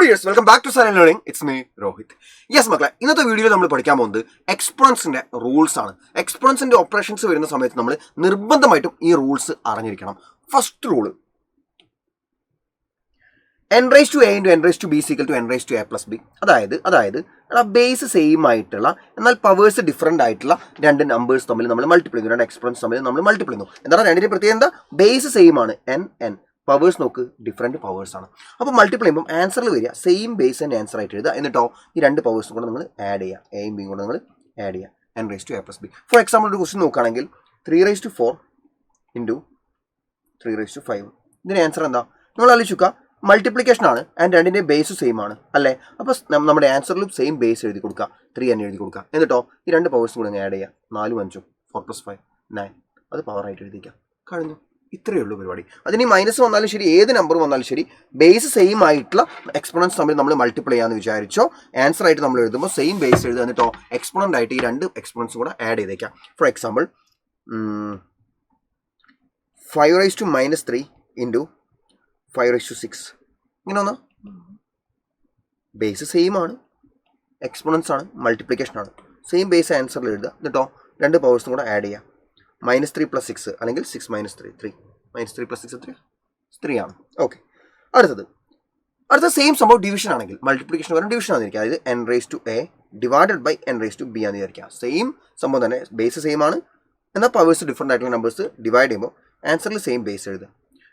Yes welcome back to silent learning. It's me Rohit. Yes മക്കളെ, ഇന്നത്തെ വീഡിയോയിൽ നമ്മൾ പഠിക്കാൻ പോകുന്നത് എക്സ്പോണൻസിന്റെ റൂൾസ് ആണ്. എക്സ്പോണൻസിന്റെ ഓപ്പറേഷൻസ് വരുന്ന സമയത്ത് നമ്മൾ നിർബന്ധമായിട്ടും ഈ റൂൾസ് അറിഞ്ഞിരിക്കണം. First rule n raised to a into n raised to b is equal to n raised to a plus b. അതായത് ബേസ് സെയിം ആയിട്ടുള്ള എന്നാൽ പവേഴ്സ് ഡിഫറെൻ്റ് ആയിട്ടുള്ള രണ്ട് നമ്പേഴ്സ് തമ്മിൽ നമ്മൾ മൾട്ടിപ്ലൈ ചെയ്യുന്നു, രണ്ട് എക്സ്പോണൻസ് തമ്മിൽ നമ്മൾ മൾട്ടിപ്ലൈ ചെയ്യുന്നു. എന്താണ് രണ്ടിൻ്റെ പ്രത്യേകത? എന്താ? ബേസ് സെയിം ആണ്, n പവേഴ്സ് നോക്ക് ഡിഫറെൻറ്റ് പവേഴ്സ് ആണ്. അപ്പോൾ മൾട്ടിപ്ലൈ ചെയ്യുമ്പോൾ ആൻസറിൽ വരിക സെയിം ബേസ് തന്നെ ആൻസർ ആയിട്ട് എഴുതുക. എന്നിട്ടോ ഈ രണ്ട് പവേഴ്സും കൂടെ നിങ്ങൾ ആഡ് ചെയ്യുക, എയും ബിയും കൂടെ നിങ്ങൾ ആഡ് ചെയ്യുക, n raised to a plus b. For example ഒരു ക്വസ്റ്റ്യൻ നോക്കുകയാണെങ്കിൽ 3 raised to 4 into 3 raised to 5. ഇതിൻ്റെ ആൻസർ എന്താ? നിങ്ങൾ ആലോചിക്കുക, മൾട്ടിപ്ലിക്കേഷൻ ആണ് ആൻഡ് രണ്ടിൻ്റെ ബേസ് സെയിം ആണ് അല്ലേ. അപ്പോൾ നമ്മുടെ ആൻസറിലും സെയിം ബേസ് എഴുതി കൊടുക്കുക, 3 തന്നെ എഴുതി കൊടുക്കുക. എന്നിട്ടോ ഈ രണ്ട് പവേഴ്സും കൂടെ ആഡ് ചെയ്യുക, 4 5 4 + 5 9, അത് പവറായിട്ട് എഴുതിക്കുക. കഴിഞ്ഞു. ഇത്രയേ ഉള്ളൂ പരിപാടി. അതിന് മൈനസ് വന്നാലും ശരി, ഏത് നമ്പർ വന്നാലും ശരി, ബേസ് സെയിം ആയിട്ടുള്ള എക്സ്പോണൻസ് തമ്മിൽ നമ്മൾ മൾട്ടിപ്ലൈ ചെയ്യാമെന്ന് വിചാരിച്ചോ ആൻസർ ആയിട്ട് നമ്മൾ എഴുതുമ്പോൾ സെയിം ബേസ് എഴുതുക. എന്നിട്ടോ എക്സ്പോണൻ്റ് ആയിട്ട് ഈ രണ്ട് എക്സ്പോണൻസ് കൂടെ ആഡ് ചെയ്തേക്കാം. For example 5 raised to -3 into 5 raised to 6. ഇങ്ങനെ വന്നാൽ ബേസ് സെയിം ആണ്, എക്സ്പോണൻസ് ആണ്, മൾട്ടിപ്ലിക്കേഷൻ ആണ്, സെയിം ബേസ് ആൻസറിൽ എഴുതുക. എന്നിട്ടോ രണ്ട് പവേഴ്സും കൂടെ ആഡ് ചെയ്യുക. -3 + 6 അല്ലെങ്കിൽ 6 - 3 3 -3 + 6 എത്ര? 3 ആണ്. ഓക്കെ, അടുത്ത സെയിം സംഭവം ഡിവിഷൻ ആണെങ്കിൽ മൾട്ടിപ്ലിക്കേഷൻ വരും ഡിവിഷൻ ആണെന്നിരിക്കുക. അതായത് n raised to a divided by n raised to b ആണെന്ന് വിചാരിക്കുക. സെയിം സംഭവം തന്നെ, ബേസ് സെയിം ആണ്, എന്നാൽ പവേഴ്സ് ഡിഫറെൻ്റ് ആയിട്ടുള്ള നമ്പേഴ്സ് ഡിവൈഡ് ചെയ്യുമ്പോൾ ആൻസറിൽ സെയിം ബേസ് എഴുതുക.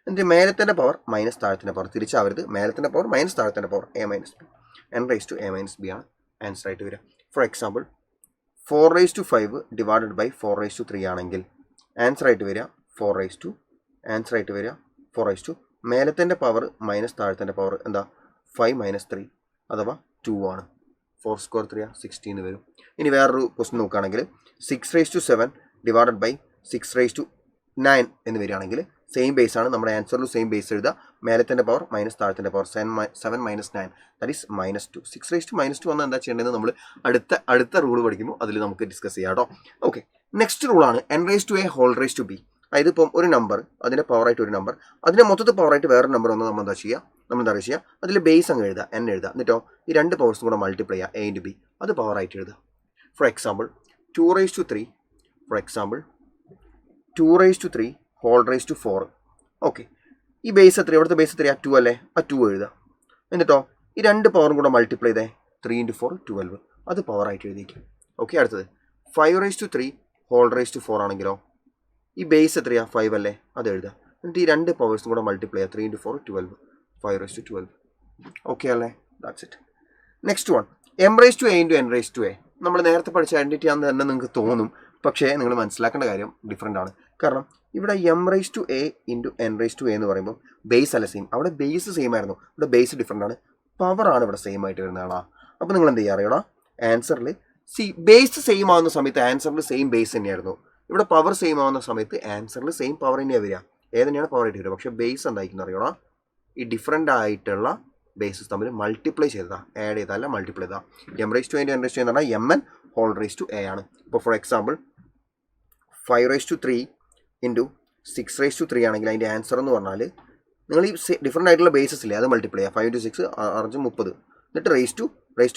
എന്നിട്ട് മേലത്തിൻ്റെ പവർ മൈനസ് താഴത്തിൻ്റെ പവർ തിരിച്ചാവരുത്, മേലത്തിൻ്റെ പവർ മൈനസ് താഴത്തിൻ്റെ power a - b. n raised to a - b ആണ് ആൻസർ ആയിട്ട് വരിക. For example 4 raised to 5 divided by 4 raised to 3 ആണെങ്കിൽ ആൻസർ ആയിട്ട് വരിക 4 raised to മേലത്തിൻ്റെ പവർ മൈനസ് താഴത്തിൻ്റെ പവർ എന്താ? 5 - 3 അഥവാ 2 ആണ്. 4 ² 3 16 വരും. ഇനി വേറൊരു ക്വസ്റ്റ്യൻ നോക്കുകയാണെങ്കിൽ 6 raised to 7 divided by 6 raised to 9 എന്ന് വരികയാണെങ്കിൽ സെയിം ബേസ് ആണ്, നമ്മുടെ ആൻസറിലും സെയിം ബേസ് എഴുതുക. മേലത്തിൻ്റെ പവർ മൈനസ് താഴത്തിൻ്റെ power 7 - 9 that is -2. 6 raised to -2 വന്നാൽ എന്താ ചെയ്യേണ്ടതെന്ന് നമ്മൾ അടുത്ത റൂൾ പഠിക്കുമ്പോൾ അതിൽ നമുക്ക് ഡിസ്കസ് ചെയ്യാം കേട്ടോ. ഓക്കെ, നെക്സ്റ്റ് റൂളാണ് n raised to a whole raised to b. അതായത് ഇപ്പം ഒരു നമ്പർ, അതിൻ്റെ പവറായിട്ട് ഒരു നമ്പർ, അതിൻ്റെ മൊത്തത്തിൽ പവറായിട്ട് വേറൊരു നമ്പർ വന്നാൽ നമ്മൾ എന്താ ചെയ്യുക, അതിൽ ബേസ് അങ്ങ് എഴുതുക, n എഴുതുക. എന്നിട്ടോ ഈ രണ്ട് പവേഴ്സും കൂടെ മൾട്ടിപ്ലൈ ചെയ്യുക, a × b, അത് പവറായിട്ട് എഴുതുക. For example 2 raised to 3 whole raised to 4. Okay, ഈ ബേസ് എത്രയാണ്? ഇവിടുത്തെ ബേസ് എത്രയാണ്? 2 അല്ലേ, ആ 2 എഴുതുക. എന്നിട്ടോ ഈ രണ്ട് പവറും കൂടെ മൾട്ടിപ്ലൈ ചെയ്തേ, 3 × 4 12, അത് പവറായിട്ട് എഴുതിയിരിക്കും. ഓക്കെ, അടുത്തത് 5 raised to 3 whole raised to 4 ആണെങ്കിലോ ഈ ബേസ് എത്രയാണ്? 5 അല്ലേ, അത് എഴുതുക. എന്നിട്ട് ഈ രണ്ട് പവേഴ്സും കൂടെ മൾട്ടിപ്ലൈ ചെയ്യുക, 3 × 4 12, 5 raised to 12. ഓക്കെ അല്ലേ, that's it. Next one m raised to a into n raised to a. നമ്മൾ നേരത്തെ പഠിച്ച ഐഡൻറ്റിറ്റി ആണെന്ന് തന്നെ നിങ്ങൾക്ക് തോന്നും, പക്ഷേ നിങ്ങൾ മനസ്സിലാക്കേണ്ട കാര്യം ഡിഫറെൻ്റ് ആണ്. കാരണം ഇവിടെ m raised to a into n raised to a എന്ന് പറയുമ്പോൾ ബേസ് അല്ല സെയിം, അവിടെ ബേസ് സെയിം ആയിരുന്നു, ഇവിടെ ബേസ് ഡിഫറെൻ്റ് ആണ്, പവറാണ് ഇവിടെ സെയിം ആയിട്ട് വരുന്നതാണ്. അപ്പോൾ നിങ്ങൾ എന്ത് ചെയ്യുക അറിയണം, ആൻസറിൽ ബേസ് സെയിം ആവുന്ന സമയത്ത് ആൻസറിൽ സെയിം ബേസ് തന്നെയായിരുന്നു, ഇവിടെ പവർ സെയിം ആവുന്ന സമയത്ത് ആൻസറിൽ സെയിം പവർ തന്നെയാണ് വരിക. ഏതന്നെയാണ് പവർ ആയിട്ട് വരിക, പക്ഷേ ബേസ് എന്തായിരിക്കും അറിയണം, ഈ ഡിഫറെൻ്റ് ആയിട്ടുള്ള ബേസസ് തമ്മിൽ മൾട്ടിപ്ലൈ ചെയ്തതാ, ആഡ് ചെയ്തല്ല മൾട്ടിപ്ലൈ ചെയ്താൽ. m raised to a into n raised to a എന്ന് പറഞ്ഞാൽ mn whole raised to a ആണ്. ഇപ്പോൾ for example 5 raised to 3 into 6 raised to 3 ആണെങ്കിൽ അതിൻ്റെ ആൻസർ എന്ന് പറഞ്ഞാൽ നിങ്ങൾ ഈ ഡിഫറെൻ്റ് ആയിട്ടുള്ള ബേസസ് ഇല്ലേ, അത് മൾട്ടിപ്ലൈ ചെയ്യുക. 5 × 6 6 30, എന്നിട്ട് റേസ്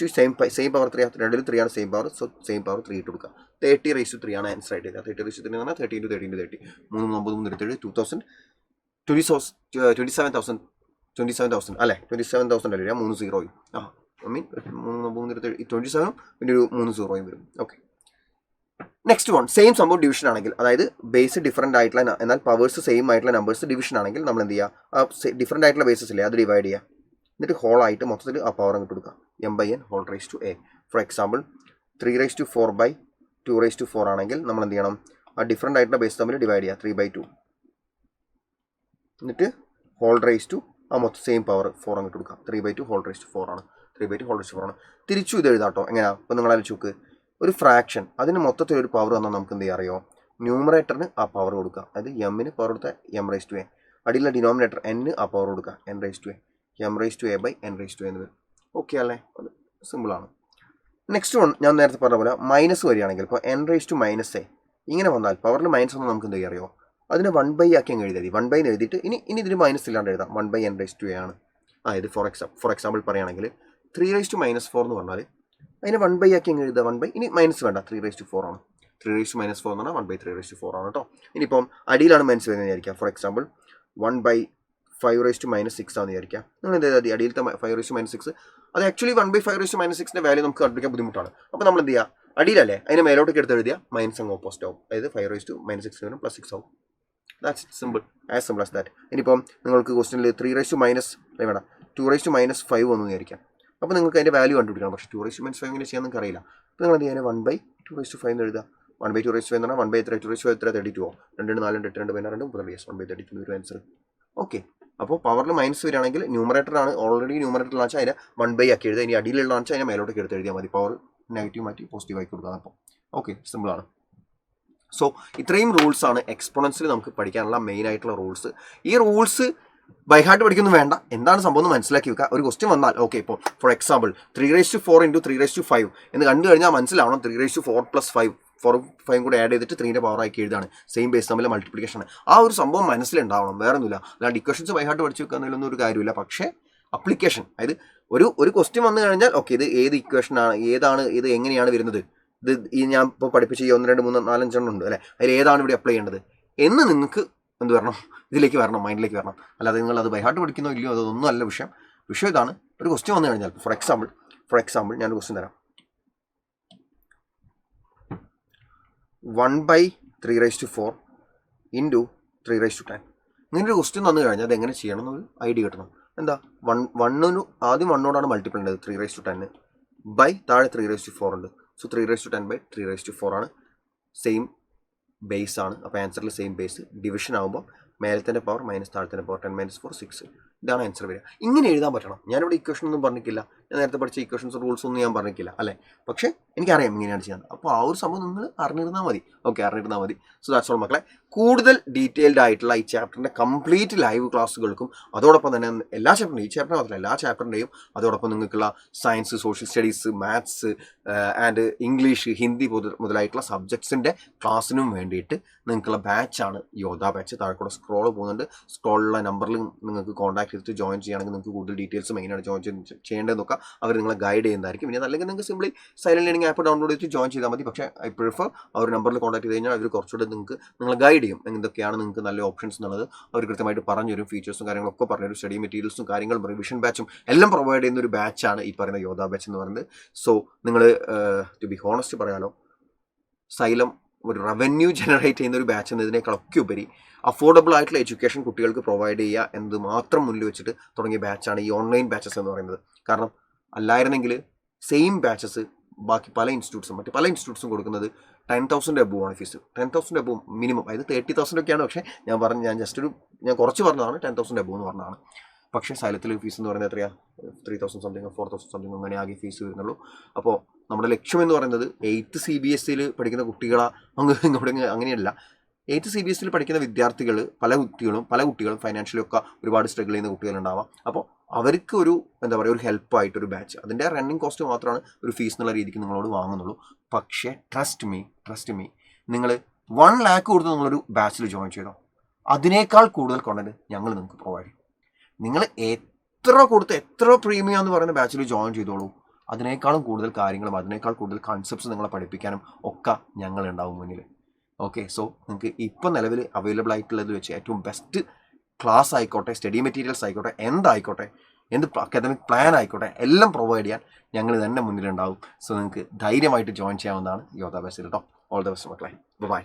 ടു സെയിം പവർ 3, രണ്ടിലും 3 ആണ് same power, so same power 3 ഇട്ട് കൊടുക്കുക. 30 raised to 3 ആണ് ആൻസർ ആയിട്ട് വരിക. 30 raised to 3 എന്ന് പറഞ്ഞാൽ 30 × 30 × 30 3 9 27,000 27,000 അല്ലേ, 27,000 അല്ലേ, 3 സീറോയും ഐ മീൻ 27 പിന്നെ ഒരു 3 സീറോയും വരും. ഓക്കെ, നെക്സ്റ്റ് വൺ സെയിം സംഭവം ഡിവിഷൻ ആണെങ്കിൽ, അതായത് ബേസ് ഡിഫറെൻ്റ് ആയിട്ടുള്ള എന്നാൽ പവേഴ്സ് സെയിം ആയിട്ടുള്ള നമ്പേഴ്സ് ഡിവിഷൻ ആണെങ്കിൽ നമ്മൾ എന്ത് ചെയ്യുക, ആ ഡിഫറെൻ്റ് ആയിട്ടുള്ള ബേസസ് ഇല്ലേ, അത് ഡിവൈഡ് ചെയ്യുക. എന്നിട്ട് ഹോൾ ആയിട്ട് മൊത്തത്തിൽ ആ പവർ അങ്ങോട്ട് കൊടുക്കുക, m/n whole raised to a. For example 3 raised to 4 by 2 raised to 4 ആണെങ്കിൽ നമ്മൾ എന്ത് ചെയ്യണം, ആ ഡിഫറെൻ്റ് ആയിട്ടുള്ള ബേസ് തമ്മിൽ ഡിവൈഡ് ചെയ്യുക, 3/2, എന്നിട്ട് ഹോൾ റേസ് ടു ആ മൊത്തം സെയിം പവർ 4 അങ്ങോട്ട് കൊടുക്കുക, 3/2 whole raised to 4 ആണ്, 3/2 whole raised to 4 ആണ്. തിരിച്ചു ഇത് എഴുതാട്ടോ. എങ്ങനെയാണ്? അപ്പോൾ നിങ്ങൾ ആലോചിച്ച് ഒരു ഫ്രാക്ഷൻ, അതിന് മൊത്തത്തിൽ ഒരു പവർ വന്നാൽ നമുക്ക് എന്ത് ചെയ്യാറിയോ, ന്യൂമറേറ്ററിന് ആ പവർ കൊടുക്കുക, അതായത് എമ്മിന് പവർ കൊടുത്താൽ m raised to a, അടിയിലുള്ള ഡിനോമിനേറ്റർ n ആ പവർ കൊടുക്കുക, n raised to a, m raised to a by n raised to a എന്ന് വരും. ഓക്കെ അല്ലേ, അത് സിമ്പിളാണ്. നെക്സ്റ്റ് വൺ ഞാൻ നേരത്തെ പറഞ്ഞ പോലെ മൈനസ് വരികയാണെങ്കിൽ, ഇപ്പോൾ n raised to -a ഇങ്ങനെ വന്നാൽ പവറിൽ മൈനസ് വന്നാൽ നമുക്ക് എന്ത് ചെയ്യാറിയോ, അതിനെ 1/, ആക്കി അങ്ങ് എഴുതി 1/, എഴുതിയിട്ട് ഇനി ഇതിന് മൈനസ് ഇല്ലാണ്ട് എഴുതാം, 1/n raised to a ആണ്. അതായത് ഫോർ എക്സാമ്പിൾ പറയുകയാണെങ്കിൽ 3⁻⁻4 എന്ന് പറഞ്ഞാൽ അതിനെ 1/, ആക്കി അങ്ങ് എഴുതുക. 1/, ഇനി മൈനസ് വേണ്ട, 3/4 ആണ്. 3⁻⁻4 എന്ന് പറഞ്ഞാൽ 1/3/4 ആണ് കേട്ടോ. ഇനിയിപ്പം അടിയിലാണ് മൈനസ് വരുന്നത് വിചാരിക്കാം. ഫോർ എക്സാമ്പിൾ 1/5⁻6 ആണെന്ന് വിചാരിക്കാം. നിങ്ങൾ എന്ത് ചെയ്താൽ അടിയിലത്തെ 5⁻6 അത് ആക്ച്വലി 1/5⁻6ന്റെ വാല്യൂ നമുക്ക് കണ്ടുപിടിക്കാൻ ബുദ്ധിമുട്ടാണ്. അപ്പോൾ നമ്മൾ എന്ത് ചെയ്യുക, അടിയിലല്ലേ അതിനെ മേലോട്ടേക്ക് എടുത്ത് എഴുതിയാൽ മൈനസ് അങ്ങ് ഓപ്പോസിറ്റ് ആവും. അതായത് 5⁻6 + 6 ആവും. That's simple, as simple as that. ഇനിയിപ്പം നിങ്ങൾക്ക് ക്വസ്റ്റനിൽ 3⁻- വേണ്ട 2⁻5 വന്നു വിചാരിക്കാം. അപ്പോൾ നിങ്ങൾക്ക് അതിൻ്റെ വാല്യൂ കണ്ടുപിടിക്കണം. പക്ഷേ 2⁻5 എങ്ങനെ ചെയ്യാൻ നിങ്ങൾക്ക് അറിയില്ല. അപ്പോൾ നിങ്ങൾ എന്ത് ചെയ്യാൻ 1/2/5 എന്ന് എഴുതുക. 1/2/5 എന്ന് പറഞ്ഞാൽ 1/3 32 ആവും. 2 4 8 2 12 32 1/32 ഒരു ആൻസർ. ഓക്കെ, അപ്പോൾ പവറിൽ മൈനസ് വരികയാണെങ്കിൽ ന്യൂമറേറ്ററാണ്, ഓൾറെഡി ന്യൂമറേറ്ററിൽ ആണെന്ന് വെച്ചാൽ അതിനെ 1/, ആക്കി എഴുതുക. ഇനി അടിയിലുള്ളതെന്ന് വെച്ചാൽ അതിനെ മേലോട്ടേക്ക് എടുത്ത് എഴുതിയാൽ മതി. പവർ നെഗറ്റീവ് മാറ്റി പോസിറ്റീവ് ആക്കി കൊടുക്കുക. അപ്പോൾ ഓക്കെ, സിമ്പിളാണ്. സോ ഇത്രയും റൂൾസാണ് എക്സ്പോണൻസിൽ നമുക്ക് പഠിക്കാനുള്ള മെയിൻ ആയിട്ടുള്ള റൂൾസ്. ഈ റൂൾസ് ബൈ ഹാർട്ട് പഠിക്കൊന്നും വേണ്ട, എന്താണ് സംഭവം എന്ന് മനസ്സിലാക്കി വെക്കുക. ഒരു ക്വസ്റ്റ്യൻ വന്നാൽ ഓക്കെ, ഇപ്പോൾ ഫോർ എക്സാമ്പിൾ 3⁻4 × 3⁻5 എന്ന് കണ്ടു കഴിഞ്ഞാൽ മനസ്സിലാവണം 3⁻4 + 5 4 കൂടെ ആഡ് ചെയ്തിട്ട് 3ന്റെ പവർ ആക്കി എഴുതാണ്. സെയിം ബേസ് തമ്മിൽ മൾട്ടിപ്ലിക്കേഷൻ ആണ്. ആ ഒരു സംഭവം മനസ്സിലുണ്ടാവണം, വേറെ ഒന്നുമില്ല. അല്ലാണ്ട് ഇക്വേഷൻസ് ബൈ ഹാർട്ട് പഠിച്ചു വെക്കുന്നതിലൊന്നും ഒരു കാര്യമില്ല. പക്ഷേ അപ്ലിക്കേഷൻ, അതായത് ഒരു ക്വസ്റ്റ്യൻ വന്നു കഴിഞ്ഞാൽ ഓക്കെ, ഇത് ഏത് ഇക്വേഷനാണ്, ഏതാണ് ഇത്, എങ്ങനെയാണ് വരുന്നത്, ഇത് ഈ ഞാൻ ഇപ്പോൾ പഠിപ്പിച്ച 1 2 3 4 5 എണ്ണം ഉണ്ട് അല്ലേ, അതിൽ ഏതാണ് ഇവിടെ അപ്ലൈ ചെയ്യേണ്ടത് എന്ന് നിങ്ങൾക്ക് എന്ത് വരണം, ഇതിലേക്ക് വരണം, മൈൻഡിലേക്ക് വരണം. അല്ലാതെ നിങ്ങൾ അത് ബൈ ഹാർട്ട് പഠിക്കുന്നോ ഇല്ലയോ അതൊന്നും അല്ല വിഷയം. വിഷയം ഇതാണ്, ഒരു ക്വസ്റ്റ്യൻ വന്നു കഴിഞ്ഞാൽ ഫോർ എക്സാമ്പിൾ ഞാനൊരു ക്വസ്റ്റ്യൻ തരാം. 1/3/4 × 3/10 ഇങ്ങനൊരു ക്വസ്റ്റ്യൻ തന്നു കഴിഞ്ഞാൽ അത് എങ്ങനെ ചെയ്യണം എന്നൊരു ഐഡിയ കിട്ടണം. എന്താ, ആദ്യം 1 മൾട്ടിപ്പിൾ ഉണ്ട് 3/10 ബൈ താഴെ 3/4 ഉണ്ട്. സോ 3/10/3/4 ആണ്. സെയിം ബേസ് ആണ്. അപ്പോൾ ആൻസറിൽ സെയിം ബേസ്. ഡിവിഷൻ ആകുമ്പോൾ മേലത്തിൻ്റെ പവർ മൈനസ് താഴത്തിൻ്റെ പവർ 10 - 4 6. ഇതാണ് ആൻസർ വരിക. ഇങ്ങനെ എഴുതാൻ പറ്റണം. ഞാനിവിടെ ഇക്വേഷൻ ഒന്നും പറഞ്ഞിട്ടില്ല, ഞാൻ നേരത്തെ പഠിച്ച ഇക്വേഷൻസ് റൂൾസ് ഒന്നും ഞാൻ പറഞ്ഞിട്ടില്ല അല്ലേ. പക്ഷേ എനിക്കറിയാം ഇങ്ങനെയാണ് ചെയ്യുന്നത്. അപ്പോൾ ആ ഒരു സംഭവം നിങ്ങൾ അറിഞ്ഞിരുന്നാൽ മതി. ഓക്കെ, അറിഞ്ഞിരുന്നാൽ മതി. സോ ദാറ്റ്സ് ഓൾ മക്കളെ. കൂടുതൽ ഡീറ്റെയിൽഡ് ആയിട്ടുള്ള ഈ ചാപ്റ്ററിൻ്റെ കംപ്ലീറ്റ് ലൈവ് ക്ലാസ്സുകൾക്കും അതോടൊപ്പം തന്നെ എല്ലാ ചാപ്റ്ററിൻ്റെയും, ഈ ചാപ്റ്റർ മാത്രമല്ല എല്ലാ ചാപ്റ്ററിൻ്റെയും അതോടൊപ്പം നിങ്ങൾക്കുള്ള science, social studies, maths and English, Hindi മുതലായിട്ടുള്ള സബ്ജക്ട്സിൻ്റെ ക്ലാസ്സിനും വേണ്ടിയിട്ട് നിങ്ങൾക്കുള്ള ബാച്ചാണ് യോധ ബാച്ച്. താഴെ കൂടെ സ്ക്രോൾ പോകുന്നുണ്ട്. സ്ക്രോളിലുള്ള നമ്പറിൽ നിങ്ങൾക്ക് കോൺടാക്ട് ചെയ്തിട്ട് ജോയിൻ ചെയ്യുകയാണെങ്കിൽ നിങ്ങൾക്ക് കൂടുതൽ ഡീറ്റെയിൽസും എങ്ങനെയാണ് ജോയിൻ ചെയ്യേണ്ടതെന്നൊക്കെ അവർ നിങ്ങളെ ഗൈഡ് ചെയ്യുന്നതായിരിക്കും. ഇനി അല്ലെങ്കിൽ നിങ്ങൾക്ക് simply silent learning app download ചെയ്തിട്ട് ജോയിൻ ചെയ്താൽ മതി. പക്ഷേ ഐ പ്രിഫർ ആ ഒരു നമ്പറിൽ കോൺടാക്ട് ചെയ്ത് കഴിഞ്ഞാൽ അവർ കുറച്ചുകൂടെ നിങ്ങളെ ഗൈഡ് ചെയ്യും. എന്തൊക്കെയാണ് നിങ്ങൾക്ക് നല്ല ഓപ്ഷൻസ് എന്നുള്ളത് അവർ കൃത്യമായിട്ട് പറഞ്ഞു തരും. ഫീച്ചേഴ്സും കാര്യങ്ങളൊക്കെ പറഞ്ഞൊരു സ്റ്റഡി മെറ്റീരിയൽസും കാര്യങ്ങളും റിവിഷൻ ബാച്ചും എല്ലാം പ്രൊവൈഡ് ചെയ്യുന്ന ഒരു ബാച്ചാണ് ഈ പറയുന്ന യോധ ബാച്ച് എന്ന് പറയുന്നത്. സോ നിങ്ങൾ ടു ബി ഹോണസ്റ്റ് പറയാലോ, സൈലം ഒരു റവന്യൂ ജനറേറ്റ് ചെയ്യുന്ന ഒരു ബാച്ച് എന്നതിനേക്കാളൊക്കെ ഉപരി അഫോർഡബിൾ ആയിട്ടുള്ള എഡ്യൂക്കേഷൻ കുട്ടികൾക്ക് പ്രൊവൈഡ് ചെയ്യുക എന്നത് മാത്രം മുന്നിൽ വെച്ചിട്ട് തുടങ്ങിയ ബാച്ചാണ് ഈ ഓൺലൈൻ ബാച്ചസ് എന്ന് പറയുന്നത്. കാരണം അല്ലായിരുന്നെങ്കിൽ സെയിം ബാച്ചസ് ബാക്കി പല ഇൻസ്റ്റിറ്റ്യൂട്ട്സും കൊടുക്കുന്നത് 10,000 above ആണ് ഫീസ്. 10,000 above മിനിമം, അതായത് 30,000 ഒക്കെയാണ്. പക്ഷേ ഞാൻ കുറച്ച് പറഞ്ഞതാണ് 10,000 above എന്ന് പറഞ്ഞതാണ്. പക്ഷേ സൈലത്തിൽ ഫീസ് എന്ന് പറയുന്നത് എത്രയാണ്, 3,000 സംതിങ് 4,000 സംതിങ് അങ്ങനെ ആകെ ഫീസ് വരുന്നുള്ളൂ. അപ്പോൾ നമ്മുടെ ലക്ഷ്യം എന്ന് പറയുന്നത് 8th CBSEയിൽ പഠിക്കുന്ന കുട്ടികളെ ഇങ്ങോട്ട് അങ്ങനെയല്ല. 8th CBSEയിൽ പഠിക്കുന്ന വിദ്യാർത്ഥികൾ പല കുട്ടികളും ഫൈനാൻഷ്യലി ഒക്കെ ഒരുപാട് സ്ട്രഗിൾ ചെയ്യുന്ന കുട്ടികളുണ്ടാവാം. അപ്പോൾ അവർക്ക് ഒരു ഒരു ഹെൽപ്പായിട്ടൊരു ബാച്ച്, അതിൻ്റെ റണ്ണിങ് കോസ്റ്റ് മാത്രമാണ് ഒരു ഫീസ് എന്നുള്ള രീതിക്ക് നിങ്ങളോട് വാങ്ങുന്നുള്ളൂ. പക്ഷേ ട്രസ്റ്റ് മീ നിങ്ങൾ 1 lakh കൊടുത്ത് നിങ്ങളൊരു ബാച്ചിൽ ജോയിൻ ചെയ്തോ, അതിനേക്കാൾ കൂടുതൽ കോണ്ടന്റ് ഞങ്ങൾ നിങ്ങൾക്ക് പ്രൊവൈഡ് ചെയ്യും. നിങ്ങൾ എത്ര പ്രീമിയം എന്ന് പറയുന്ന ബാച്ചിൽ ജോയിൻ ചെയ്തോളൂ, അതിനേക്കാളും കൂടുതൽ കാര്യങ്ങളും അതിനേക്കാൾ കൂടുതൽ കൺസെപ്റ്റ്സ് നിങ്ങളെ പഠിപ്പിക്കാനും ഒക്കെ ഞങ്ങളുണ്ടാവും മുന്നിൽ. ഓക്കെ, സോ നിങ്ങൾക്ക് ഇപ്പം നിലവിൽ അവൈലബിൾ ആയിട്ടുള്ളത് വെച്ച് ഏറ്റവും ബെസ്റ്റ് ക്ലാസ് ആയിക്കോട്ടെ, സ്റ്റഡി മെറ്റീരിയൽസ് ആയിക്കോട്ടെ, എന്തായിക്കോട്ടെ, എന്ത് അക്കാദമിക് പ്ലാൻ ആയിക്കോട്ടെ, എല്ലാം പ്രൊവൈഡ് ചെയ്യാൻ ഞങ്ങൾ തന്നെ മുന്നിലുണ്ടാവും. സോ നിങ്ങൾക്ക് ധൈര്യമായിട്ട് ജോയിൻ ചെയ്യാവുന്നതാണ് യോധ ബാച്ചിൽ കേട്ടോ. ഓൾ ദ ബെസ്റ്റ് മക്കളെ. ബൈ.